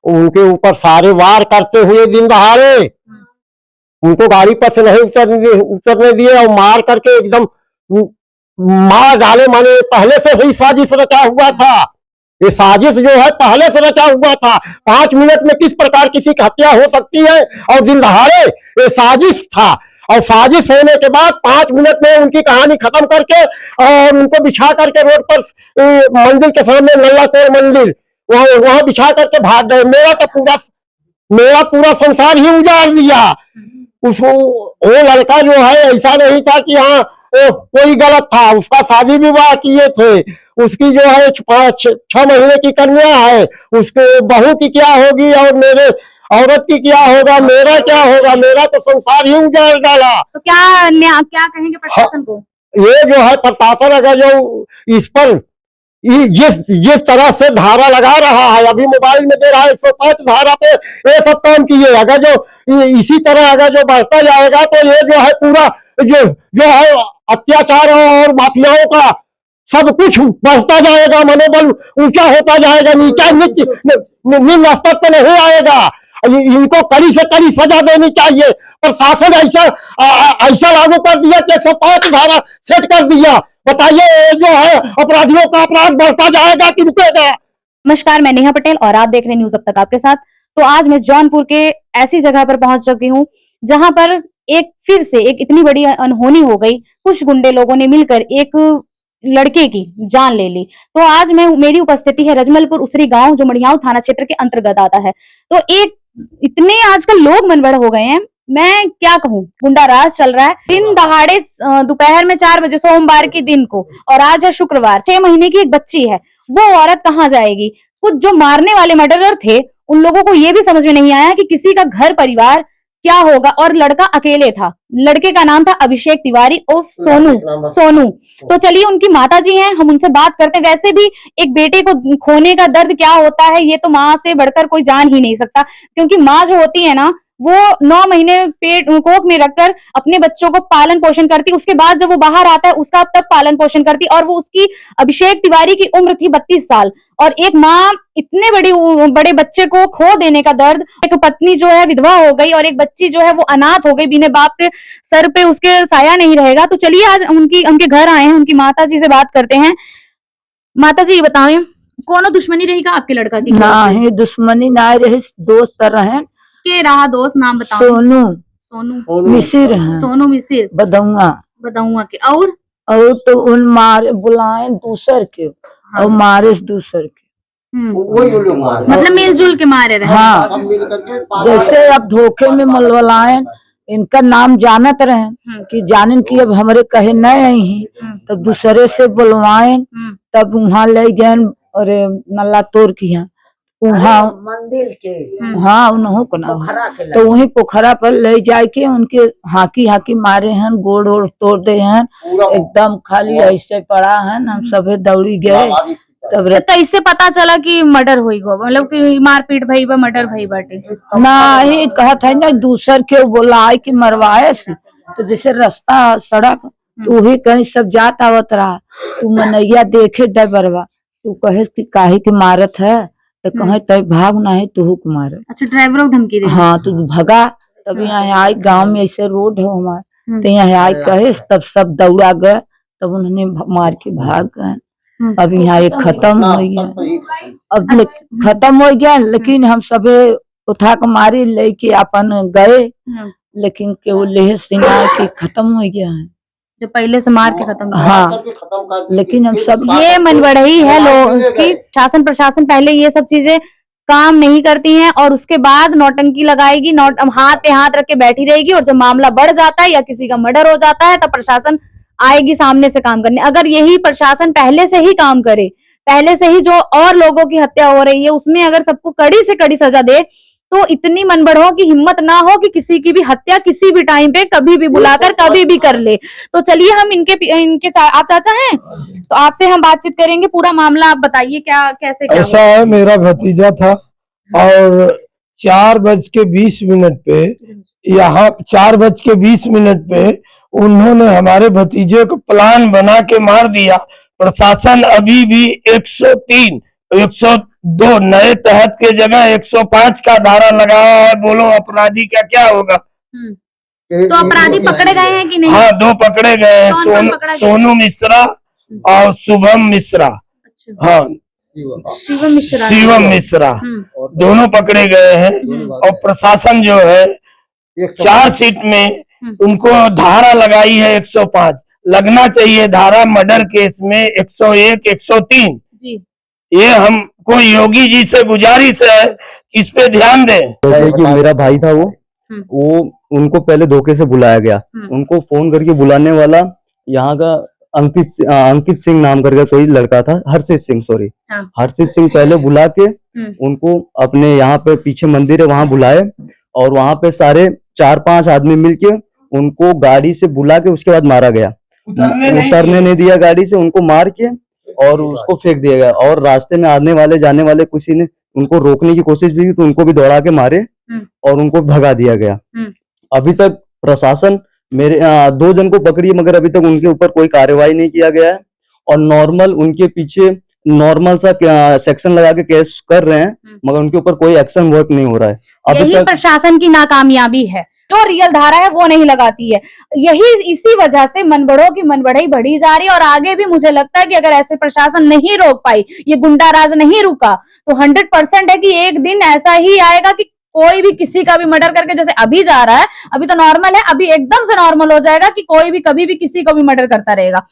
उनके ऊपर सारे वार करते हुए दिन दहाड़े उनको गाड़ी पर से नहीं उतरने दिए और मार करके एकदम मार डाले। माने पहले से ही साजिश रचा हुआ था। ये साजिश जो है पहले से रचा हुआ था। 5 मिनट में किस प्रकार किसी की हत्या हो सकती है और दिन दहाड़े, ये साजिश था। और साजिश होने के बाद 5 मिनट में उनकी कहानी खत्म करके और उनको बिछा करके रोड पर मंदिर के सामने नल्ला तोड़ मंदिर वहां बिछा करके भाग गए। मेरा पूरा संसार ही उजाड़ दिया। उसको वो लड़का जो है ऐसा नहीं था कि हाँ कोई गलत था। उसका शादी विवाह किए थे। उसकी जो है 5-6 महीने की कन्या है। उसके बहू की क्या होगी और मेरे औरत की क्या होगा, मेरा क्या होगा। मेरा तो संसार ही उजाड़ डाला। तो क्या कहेंगे प्रशासन को? ये जो है प्रशासन अगर जो इस पर जिस तरह से धारा लगा रहा है, अभी मोबाइल में दे रहा है 105 धारा पे ये सब काम किए। अगर जो इसी तरह अगर जो बढ़ता जाएगा तो ये जो है पूरा जो है अत्याचार और माफियाओं का सब कुछ बढ़ता जाएगा। मनोबल ऊंचा होता जाएगा, निम्न स्तर पर नहीं आएगा। इनको कड़ी से कड़ी सजा देनी चाहिए। प्रशासन ऐसा लागू कर दिया कि 105 धारा सेट कर दिया। बताइए जो है अपराधियों का अपराध बढ़ता जाएगा कि रुकेगा? नमस्कार, मैं नेहा पटेल और आप देख रहे हैं न्यूज अब तक आपके साथ। तो आज मैं जौनपुर के ऐसी जगह पर पहुंच चुकी हूं जहां पर फिर से एक इतनी बड़ी अनहोनी हो गई। कुछ गुंडे लोगों ने मिलकर एक लड़के की जान ले ली। तो आज मेरी उपस्थिति है रजमलपुर उसरी गांव जो मढ़ियाव थाना क्षेत्र के अंतर्गत आता है। तो इतने आजकल लोग मनबड़ हो गए हैं, मैं क्या कहूँ, गुंडा राज चल रहा है। दिन दहाड़े दोपहर में 4 बजे सोमवार के दिन को, और आज है शुक्रवार। 6 महीने की एक बच्ची है, वो औरत कहाँ जाएगी? कुछ जो मारने वाले मर्डरर थे उन लोगों को ये भी समझ में नहीं आया कि किसी का घर परिवार क्या होगा। और लड़का अकेले था। लड़के का नाम था अभिषेक तिवारी और सोनू। तो चलिए उनकी माता जी हैं, हम उनसे बात करते हैं। वैसे भी एक बेटे को खोने का दर्द क्या होता है ये तो माँ से बढ़कर कोई जान ही नहीं सकता। क्योंकि माँ जो होती है ना, वो 9 महीने पेट कोख में रखकर अपने बच्चों को पालन पोषण करती। उसके बाद जब वो बाहर आता है उसका तब पालन पोषण करती। और वो उसकी अभिषेक तिवारी की उम्र थी 32 साल। और एक माँ इतने बड़े बच्चे को खो देने का दर्द। एक पत्नी जो है विधवा हो गई और एक बच्ची जो है वो अनाथ हो गई। बिना बाप के सर पे उसके साया नहीं रहेगा। तो चलिए आज उनके घर आए हैं, उनकी माता जी से बात करते हैं। माता जी बताएं, कोनो दुश्मनी रही का आपके लड़का की? नहीं दुश्मनी ना रही, दोस्त रहे के रहा दोस्त, नाम बताओ। सोनू मिसिर है। सोनू मिसिर बदौआ के। और तो उन मारे बुलाए दूसर के। हाँ। और मारे दूसर के। मतलब मिलजुल के मारे रहे। हाँ, जैसे अब धोखे में मलवलाए। इनका नाम जानत रहे कि जानन की अब हमरे कहे न आई, तब दूसरे से बुलवाए, तब वहाँ ले गए और नल्ला तोड़ किया वहाँ मंदिर के। हाँ उन्हों को ना, तो वही पोखरा पर ले जाए के उनके हाकी मारे हैं, गोड़ ओड़ तोड़ दे हैं, एकदम खाली ऐसे पड़ा है। हम सभी दौड़ी गए। तब तो इससे पता चला कि मर्डर हुई गो, मतलब कि मारपीट भई बा, मर्डर भई बाटे। नहीं कहत है ना दूसर के बुलाए कि मरवाए से। तो जैसे रास्ता सड़क तो वही कहीं सब जात आवत रहा। तू मनैया देखे डबरवा, तू कहे कि काहे की मारत है, तो कहे तय भाग नहीं तू मारे। अच्छा, ड्राइवरों को धमकी दे? हाँ, तो भगा। तब यहाँ आए, गांव में ऐसे रोड है हमारे, तो यहाँ आए कहे, तब सब दौड़ा गए। तब उन्होंने मार के भाग गए। अब यहाँ एक खत्म हो गया। अब खत्म हो गया, लेकिन हम सबे उठा के मारी लेके अपन गए, लेकिन केवल लेह सिंगार के खत्म हो गया है जो पहले से मार के खत्म। हाँ, लेकिन हम सब ये मनबड़ही है लोग उसकी। शासन प्रशासन पहले ये सब चीजें काम नहीं करती हैं और उसके बाद नौटंकी लगाएगी, हाथ पे हाथ रख के बैठी रहेगी। और जब मामला बढ़ जाता है या किसी का मर्डर हो जाता है तब प्रशासन आएगी सामने से काम करने। अगर यही प्रशासन पहले से ही काम करे, पहले से ही जो और लोगों की हत्या हो रही है उसमें अगर सबको कड़ी से कड़ी सजा दे, तो इतनी मनबड़ों की हिम्मत ना हो कि किसी की भी हत्या किसी भी टाइम पे कभी भी बुलाकर कभी भी कर ले। तो चलिए हम इनके आप चाचा हैं तो आपसे हम बातचीत करेंगे। पूरा मामला आप बताइए, क्या कैसे क्या ऐसा है। मेरा भतीजा था और 4:20 पे, यहाँ 4:20 पे उन्होंने हमारे भतीजे को प्लान बना के मार दिया। प्रशासन अभी भी 103 दो नए तहत के जगह 105 का धारा लगाया है। बोलो अपराधी का क्या होगा? तो अपराधी पकड़े गए हैं कि नहीं? हाँ, दो पकड़े गए हैं, कौन पकड़ा गया? सोनू मिश्रा और शुभम मिश्रा। अच्छा, हाँ, शिवम मिश्रा दोनों पकड़े गए हैं। और प्रशासन जो है चार्जशीट में उनको धारा लगाई है 105, लगना चाहिए धारा मर्डर केस में 101, 103। ये हमको योगी जी से गुजारिश है कि इस पे ध्यान दें। जैसे कि मेरा भाई था वो उनको पहले धोखे से बुलाया गया, उनको फोन करके बुलाने वाला यहाँ का अंकित सिंह नाम करके कोई लड़का था, हर्षित सिंह, सॉरी हर्षित सिंह, पहले बुला के उनको अपने यहाँ पे पीछे मंदिर है वहां बुलाए और वहां पे सारे 4-5 आदमी मिलके उनको गाड़ी से बुला के उसके बाद मारा गया। उतरने नहीं दिया गाड़ी से, उनको मार के और उसको फेंक दिया गया। और रास्ते में आने वाले जाने वाले किसी ने उनको रोकने की कोशिश भी की तो उनको भी दौड़ा के मारे और उनको भगा दिया गया। अभी तक प्रशासन मेरे 2 जन को पकड़ी मगर अभी तक उनके ऊपर कोई कार्रवाई नहीं किया गया है और नॉर्मल उनके पीछे नॉर्मल सा सेक्शन लगा के केस कर रहे हैं मगर उनके ऊपर कोई एक्शन वर्क नहीं हो रहा है अभी यही तक। प्रशासन की नाकामयाबी है, जो रियल धारा है वो नहीं लगाती है। यही इसी वजह से मनबड़ों की मनबड़ई बढ़ी जा रही है और आगे भी मुझे लगता है कि अगर ऐसे प्रशासन नहीं रोक पाई, ये गुंडा राज नहीं रुका तो 100% है कि एक दिन ऐसा ही आएगा कि कोई भी किसी का भी मर्डर करके, जैसे अभी जा रहा है, अभी तो नॉर्मल है, अभी एकदम से नॉर्मल हो जाएगा कि कोई भी कभी भी किसी को भी मर्डर करता रहेगा।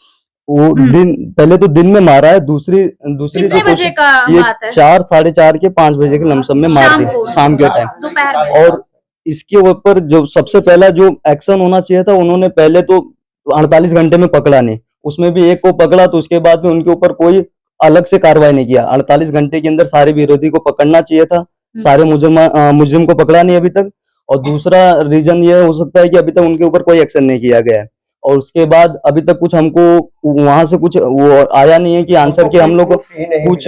वो दिन पहले तो दिन में मारा है, दूसरी कितने बजे का ये बात है? 4, 4:30 के 5 बजे के लमसम में मार दिया शाम के टाइम दोपहर में। और इसके ऊपर जो सबसे पहला जो एक्शन होना चाहिए था, उन्होंने पहले तो 48 घंटे में पकड़ा नहीं, उसमें भी एक को पकड़ा तो उसके बाद में उनके ऊपर कोई अलग से कार्रवाई नहीं किया। 48 घंटे के अंदर सारे विरोधी को पकड़ना चाहिए था, सारे मुजरिम को पकड़ा नहीं अभी तक। और दूसरा रीजन ये हो सकता है कि अभी तक उनके ऊपर कोई एक्शन नहीं किया गया है और उसके बाद अभी तक कुछ हमको वहां से कुछ वो आया नहीं है कि आंसर के हम लोग को कुछ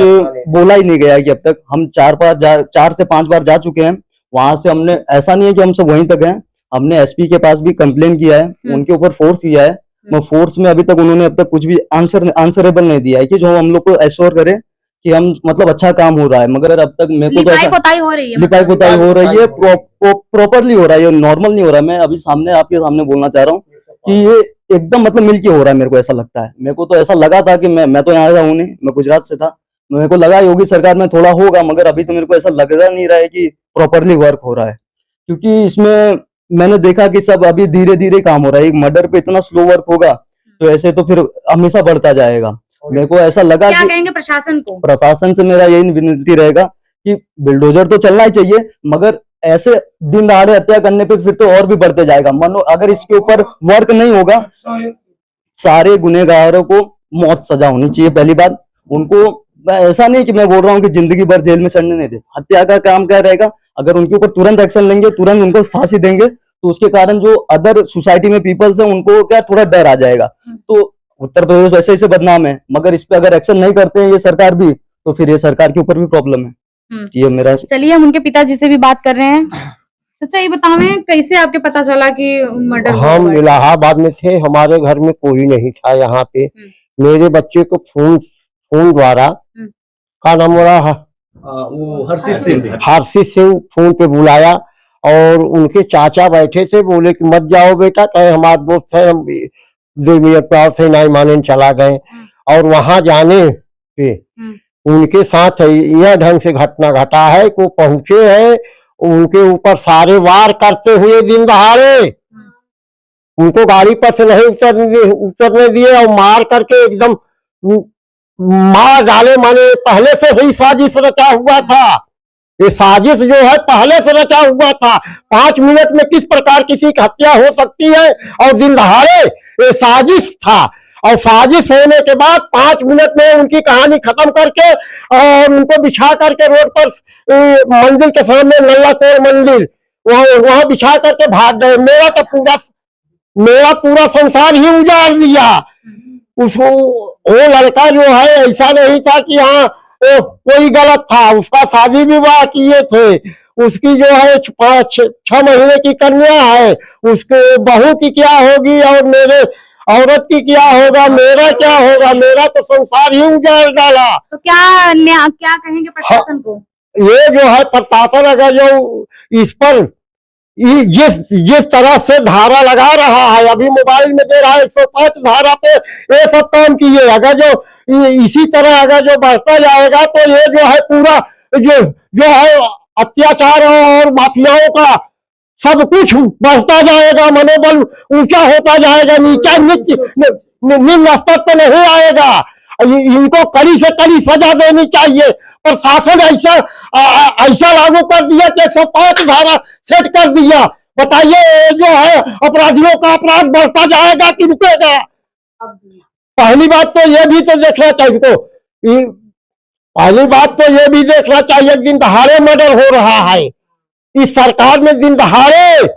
बोला ही नहीं गया है कि अब तक हम 4 से 5 बार जा चुके हैं वहां से। हमने ऐसा नहीं है कि हम सब वहीं तक हैं, हमने एसपी के पास भी कंप्लेन किया है, उनके ऊपर फोर्स किया है, मगर फोर्स में अभी तक उन्होंने अब तक कुछ भी आंसरेबल नहीं दिया है कि जो हम लोग को एश्योर करे कि हम मतलब अच्छा काम हो रहा है। मगर अब तक मेरे को तो लिपाई पोताई हो रही है, लिपाई पोताई हो रही है, प्रॉपरली हो रहा है, नॉर्मल नहीं हो रहा है। मैं अभी सामने आपके सामने बोलना चाह रहा हूँ कि ये एकदम मतलब मिलके हो रहा है, मेरे को ऐसा लगता है। मेरे को तो ऐसा लगा था कि मैं तो यहाँ का हूँ नहीं, मैं गुजरात से था, मेरे को लगा योगी सरकार में थोड़ा होगा मगर अभी तो मेरे को ऐसा लग नहीं रहा है कि प्रॉपरली वर्क हो रहा है, क्योंकि इसमें मैंने देखा कि सब अभी धीरे धीरे काम हो रहा है। एक मर्डर पे इतना स्लो वर्क होगा तो ऐसे तो फिर हमेशा बढ़ता जाएगा। मेरे को ऐसा लगा क्या कि कहेंगे प्रशासन को? प्रशासन से मेरा यही विनती रहेगा कि बुलडोजर तो चलना ही चाहिए मगर ऐसे दिन दहाड़े हत्या करने पे फिर तो और भी बढ़ते जाएगा। मानो अगर इसके ऊपर वर्क नहीं होगा, सारे गुनहगारों को मौत सजा होनी चाहिए। पहली बात उनको, ऐसा नहीं कि मैं बोल रहा हूँ कि जिंदगी भर जेल में सड़ने नहीं दे, हत्या का काम क्या रहेगा, अगर उनके ऊपर तुरंत एक्शन लेंगे, तुरंत उनको फांसी देंगे तो उसके कारण जो अदर सोसाइटी में पीपल्स है उनको क्या थोड़ा डर आ जाएगा। तो उत्तर प्रदेश वैसे ही से बदनाम है मगर इस पे अगर एक्शन नहीं करते हैं ये सरकार भी, तो फिर ये सरकार के ऊपर भी प्रॉब्लम है। ये मेरा। चलिए हम उनके पिताजी से भी बात कर रहे हैं। अच्छा ये बतावें कैसे आपके पता चला कि मर्डर? हम इलाहाबाद में थे, हमारे घर में कोई नहीं था यहाँ पे। मेरे बच्चे को फोन द्वारा का नाम हो रहा वो हर्षित सिंह फोन पे बुलाया और उनके चाचा बैठे थे, बोले कि मत जाओ बेटा, कहे हमारे दोस्त है, हम 2 मिनट प्यार से नहीं माने चला गए। और वहां जाने पे उनके साथ यह ढंग से घटना घटा है को पहुंचे हैं, उनके ऊपर सारे वार करते हुए दिन दहाड़े उनको गाड़ी पर से नहीं उतरने दिए और मार करके एकदम मार डाले। माने पहले से ही साजिश रचा हुआ था, ये साजिश जो है पहले से रचा हुआ था। 5 मिनट में किस प्रकार किसी की हत्या हो सकती है और दिन दहाड़े, ये साजिश था। और साजिश होने के बाद 5 मिनट में उनकी कहानी खत्म करके और उनको बिछा करके रोड पर मंदिर के सामने नल्ला तोड़ मंदिर वहां बिछा करके भाग गए। मेरा पूरा संसार ही उजाड़ दिया। उसको वो लड़का जो है ऐसा नहीं था कि हाँ कोई गलत था, उसका शादी विवाह किए थे, उसकी जो है 5-6 महीने की कन्या है, उसके बहू की क्या होगी और मेरे औरत की क्या होगा, मेरा क्या होगा, मेरा तो संसार ही उजाड़ डाला। तो क्या कहेंगे प्रशासन को? ये जो है प्रशासन अगर जो इस पर जिस जिस तरह से धारा लगा रहा है, अभी मोबाइल में दे रहा है 105 धारा पे ये सब काम किए, अगर जो इसी तरह अगर जो बढ़ता जाएगा तो ये जो है पूरा जो है अत्याचार और माफियाओं का सब कुछ बढ़ता जाएगा, मनोबल ऊंचा होता जाएगा, निम्न स्तर पर नहीं आएगा। इनको कड़ी से कड़ी सजा देनी चाहिए। प्रशासन ऐसा ऐसा लागू कर दिया कि 105 धारा सेट कर दिया। बताइए जो है अपराधियों का अपराध बढ़ता जाएगा कि रुकेगा? पहली बात तो ये भी तो देखना चाहिए पहली बात तो ये भी देखना चाहिए, दिन दहाड़े मर्डर हो रहा है इस सरकार में, दिन दहाड़े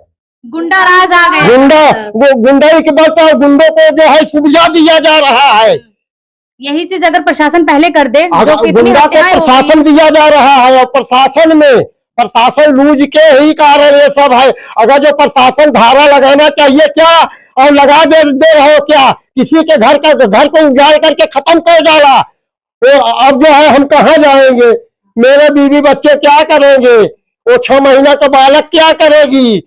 गुंडा राज आ गए, गुंडाई के बल पर गुंडों को जो है सुविधा दिया जा रहा है। यही चीज अगर प्रशासन पहले कर दे, जो कि इतनी गुंडा को हत्याएं प्रशासन दिया जा रहा है और प्रशासन लूज के ही कारण ये सब है। अगर जो प्रशासन धारा लगाना चाहिए क्या, और लगा दे रहे हो क्या? किसी के घर को उजाड़ करके खत्म कर डाला। तो अब जो है हम कहाँ जाएंगे? मेरे बीवी बच्चे क्या करेंगे? वो 6 महीना का बालक क्या करेगी?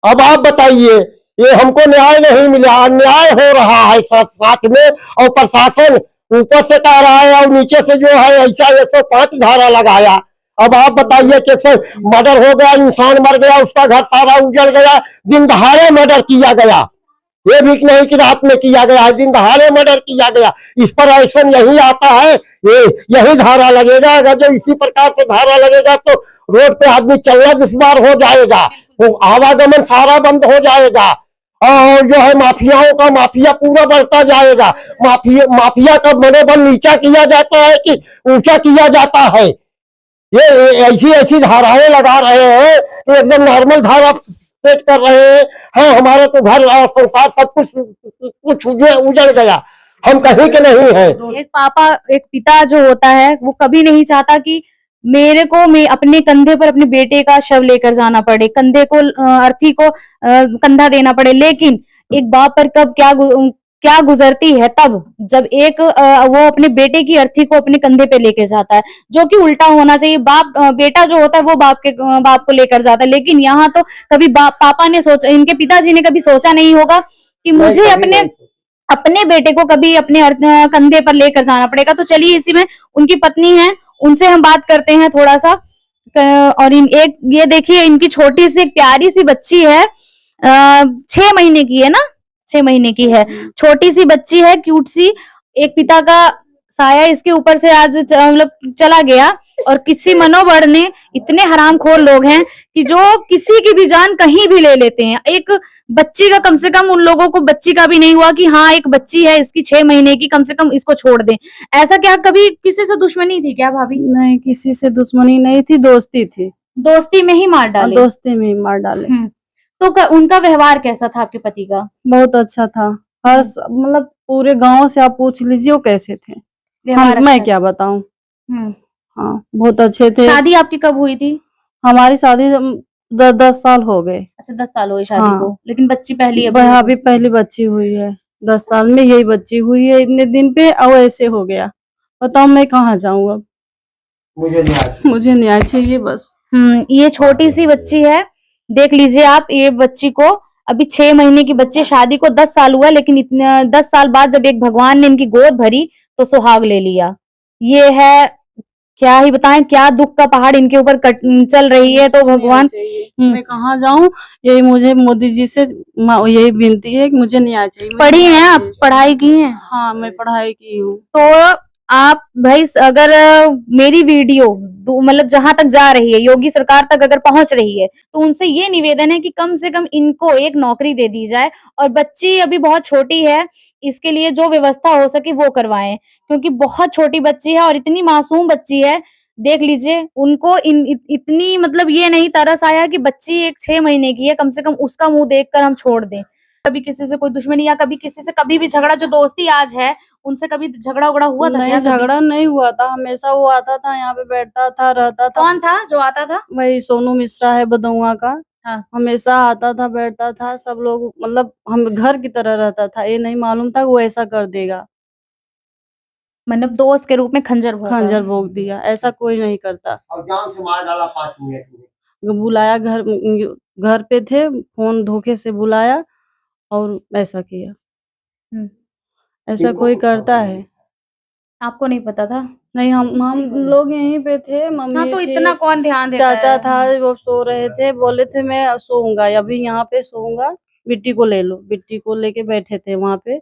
अब आप बताइए, ये हमको न्याय नहीं मिला, अन्याय हो रहा है साथ में, और प्रशासन ऊपर से कह रहा है और नीचे से जो है ऐसा 105 धारा लगाया। अब आप बताइए कि मर्डर हो गया, इंसान मर गया, उसका घर सारा उजड़ गया, दिन दहाड़े मर्डर किया गया। ये भी नहीं कि रात में किया गया है, दिन दहाड़े मर्डर किया गया। इस पर एक्शन यही आता है, यही धारा लगेगा। अगर जो इसी प्रकार से धारा लगेगा तो रोड पे आदमी चलना दुश्वार हो जाएगा, वो आवागमन सारा बंद हो जाएगा, और जो है माफिया पूरा बढ़ता जाएगा। माफिया का मनोबल नीचा किया जाता है कि ऊंचा किया जाता है? ये ऐसी धाराएं लगा रहे हैं तो एकदम नॉर्मल धारा सेट कर रहे हैं। हाँ, हमारे तो घर और संसार सब कुछ उजड़ गया, हम कहीं के नहीं है। एक पिता जो होता है वो कभी नहीं चाहता कि मेरे को अपने कंधे पर अपने बेटे का शव लेकर जाना पड़े, कंधे को अर्थी को कंधा देना पड़े। लेकिन एक बाप पर कब क्या गुजरती है तब जब वो अपने बेटे की अर्थी को अपने कंधे पे लेके जाता है, जो कि उल्टा होना चाहिए। बेटा जो होता है वो बाप को लेकर जाता है। लेकिन यहाँ तो कभी पापा ने सोचा, इनके पिताजी ने कभी सोचा नहीं होगा कि मुझे अपने बेटे को कभी अपने कंधे पर लेकर जाना पड़ेगा। तो चलिए इसी में उनकी पत्नी है, उनसे हम बात करते हैं थोड़ा सा। और ये देखिए, इनकी छोटी सी प्यारी सी बच्ची है, 6 महीने की है ना, 6 महीने की है, छोटी सी बच्ची है, क्यूट सी। एक पिता का साया इसके ऊपर से आज मतलब चला गया, और किसी मनोबल ने, इतने हरामखोर लोग हैं कि जो किसी की भी जान कहीं भी ले लेते हैं। एक बच्ची का, कम से कम उन लोगों को बच्ची का भी नहीं हुआ कि हाँ एक बच्ची है इसकी 6 महीने की, कम से कम इसको छोड़ दें। ऐसा क्या कभी किसी से दुश्मनी थी क्या भाभी? नहीं, किसी से दुश्मनी नहीं थी, दोस्ती थी। दोस्ती में ही मार डाले? दोस्ती में ही मार डाले। तो उनका व्यवहार कैसा था आपके पति का? बहुत अच्छा था। हर मतलब पूरे गांव से आप पूछ लीजिए वो कैसे थे, मैं क्या बताऊं। हाँ, बहुत अच्छे थे। शादी आपकी कब हुई थी? हमारी शादी 10 साल हो गए। अच्छा, 10 साल हुए शादी को, लेकिन बच्ची पहली अभी पहली बच्ची हुई है। 10 साल में यही बच्ची हुई है, इतने दिन पे अब ऐसे हो गया। बताओ मैं कहाँ जाऊँ अब? मुझे न्याय चाहिए बस। ये छोटी सी बच्ची है, देख लीजिए आप। ये बच्ची को अभी 6 महीने की बच्ची, शादी को 10 साल हुआ, लेकिन इतने 10 साल बाद जब एक भगवान ने इनकी गोद भरी तो सुहाग ले लिया। ये है, क्या ही बताएं, क्या दुख का पहाड़ इनके ऊपर चल रही है। तो भगवान, मैं कहाँ जाऊँ? यही मुझे मोदी जी से यही विनती है कि मुझे न्याय चाहिए। पढ़ी हैं आप? पढ़ाई की हैं? हाँ, मैं पढ़ाई की हूँ। तो आप भाई, अगर मेरी वीडियो मतलब जहां तक जा रही है, योगी सरकार तक अगर पहुंच रही है, तो उनसे ये निवेदन है कि कम से कम इनको एक नौकरी दे दी जाए। और बच्ची अभी बहुत छोटी है, इसके लिए जो व्यवस्था हो सके वो करवाएं, क्योंकि बहुत छोटी बच्ची है और इतनी मासूम बच्ची है। देख लीजिए, उनको इतनी मतलब ये नहीं तरस आया कि बच्ची एक 6 महीने की है, कम से कम उसका मुंह देखकर हम छोड़ दें। कभी किसी से कोई दुश्मनी या कभी किसी से कभी भी झगड़ा, जो दोस्ती आज है उनसे कभी झगड़ा हुआ था? नहीं, झगड़ा नहीं हुआ था। हमेशा वो आता था, यहाँ पे बैठता था, रहता था। कौन था जो आता था? वही सोनू मिश्रा है बदौआ का। हाँ। हमेशा आता था, बैठता था, सब लोग मतलब हम घर की तरह रहता था। ये नहीं मालूम था वो ऐसा कर देगा। मतलब दोस्त के रूप में खंजर भोंका। खंजर भोंक दिया, ऐसा कोई नहीं करता। और जान से मार डाला 5 मिनट में। बुलाया घर पे थे, फोन धोखे से बुलाया और ऐसा किया। हम्म। ऐसा कोई करता है? आपको नहीं पता था? नहीं, हम लोग यहीं पे थे, हाँ, मम्मी तो थी, इतना कौन ध्यान देता चाचा है? था, वो सो रहे थे, बोले थे मैं सोऊंगा अभी यहाँ पे सोऊंगा, बिट्टी को ले लो। बिट्टी को लेके बैठे थे वहां पे,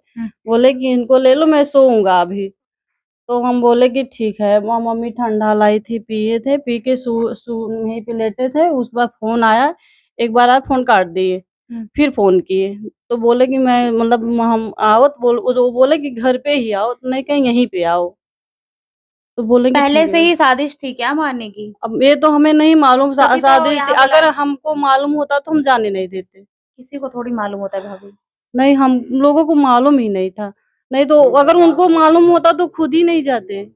बोले कि इनको ले लो, मैं सोऊंगा अभी। तो हम बोले कि ठीक है। वहाँ मम्मी ठंडा लाई थी, पिए थे, पी के यहीं पे लेटे थे। उस बार फोन आया, एक बार आप फोन काट दिए, फिर फोन किए तो बोले कि मैं मतलब हम आओ, तो वो बोले कि घर पे ही आओ, तो नहीं कहीं यहीं पे आओ। तो बोले कि पहले ठीक से है। ही साजिश थी क्या मारने की? अब ये तो हमें नहीं मालूम, तभी तो शादी यहाँ थी। अगर बुलाया। हमको मालूम होता तो हम जाने नहीं देते। किसी को थोड़ी मालूम होता है भाभी। नहीं, हम लोगों को मालूम ही नहीं था। नहीं तो अगर उनको मालूम होता तो खुद ही नहीं जाते।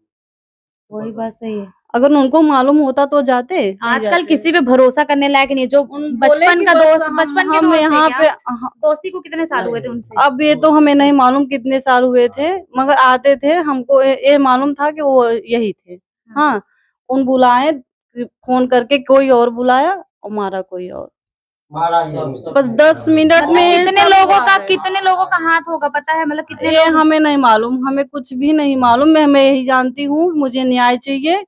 वही बात सही है। अगर उनको मालूम होता तो जाते, नहीं आजकल जाते। किसी पे भरोसा करने लायक नहीं है। जो बोले बचपन कि का बस दोस्त, हम बचपन के हम दोस्त यहाँ थे पे क्या? दोस्ती को कितने साल हुए थे उनसे? अब ये तो हमें नहीं मालूम कितने साल हुए थे, मगर आते थे। हमको ये मालूम था कि वो यही थे। हाँ, उन बुलाए, फोन करके कोई और बुलाया और मारा कोई और। मारा ही बस 10 मिनट मतलब में कितने लोगों का हाथ होगा पता है? मतलब कितने ये लोग? हमें नहीं मालूम, हमें कुछ भी नहीं मालूम। मैं यही जानती हूँ, मुझे न्याय चाहिए,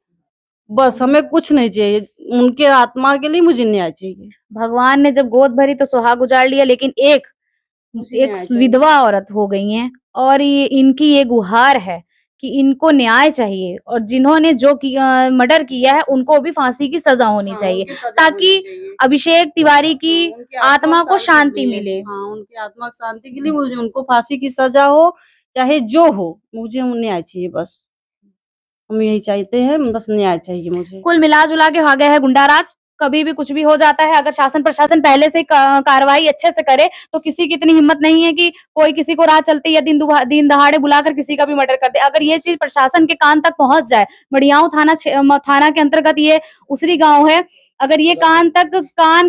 बस। हमें कुछ नहीं चाहिए, उनके आत्मा के लिए मुझे न्याय चाहिए। भगवान ने जब गोद भरी तो सुहाग उजाड़ लिया, लेकिन एक न्याय चाहिए। विधवा औरत हो गई हैं और ये इनकी ये गुहार है कि इनको न्याय चाहिए, और जिन्होंने जो मर्डर किया है उनको भी फांसी की सजा होनी चाहिए, उनकी सजा ताकि होनी चाहिए। अभिषेक तिवारी की उनकी आत्मा को शांति के लिए। मिले। हाँ, उनकी आत्मा की शांति के लिए मुझे उनको फांसी की सजा हो, चाहे जो हो, मुझे न्याय चाहिए बस। हम यही चाहते हैं, बस न्याय चाहिए मुझे। कुल मिला जुला के आ गया है गुंडाराज। कभी भी कुछ भी हो जाता है। अगर शासन प्रशासन पहले से कार्रवाई अच्छे से करे तो किसी की इतनी हिम्मत नहीं है कि कोई किसी को राह चलते या दिन दहाड़े बुलाकर किसी का भी मर्डर कर दे। अगर ये चीज प्रशासन के कान तक पहुंच जाए, मडियाऊ थाना के अंतर्गत ये उसरी गांव है, अगर ये कान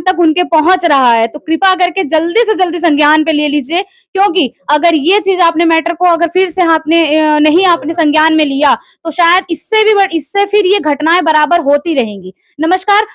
तक उनके पहुंच रहा है तो कृपा करके जल्दी से जल्दी संज्ञान पे ले लीजिए, क्योंकि अगर ये चीज आपने मैटर को अगर फिर से आपने नहीं आपने संज्ञान में लिया तो शायद इससे फिर ये घटनाएं बराबर होती रहेंगी। नमस्कार।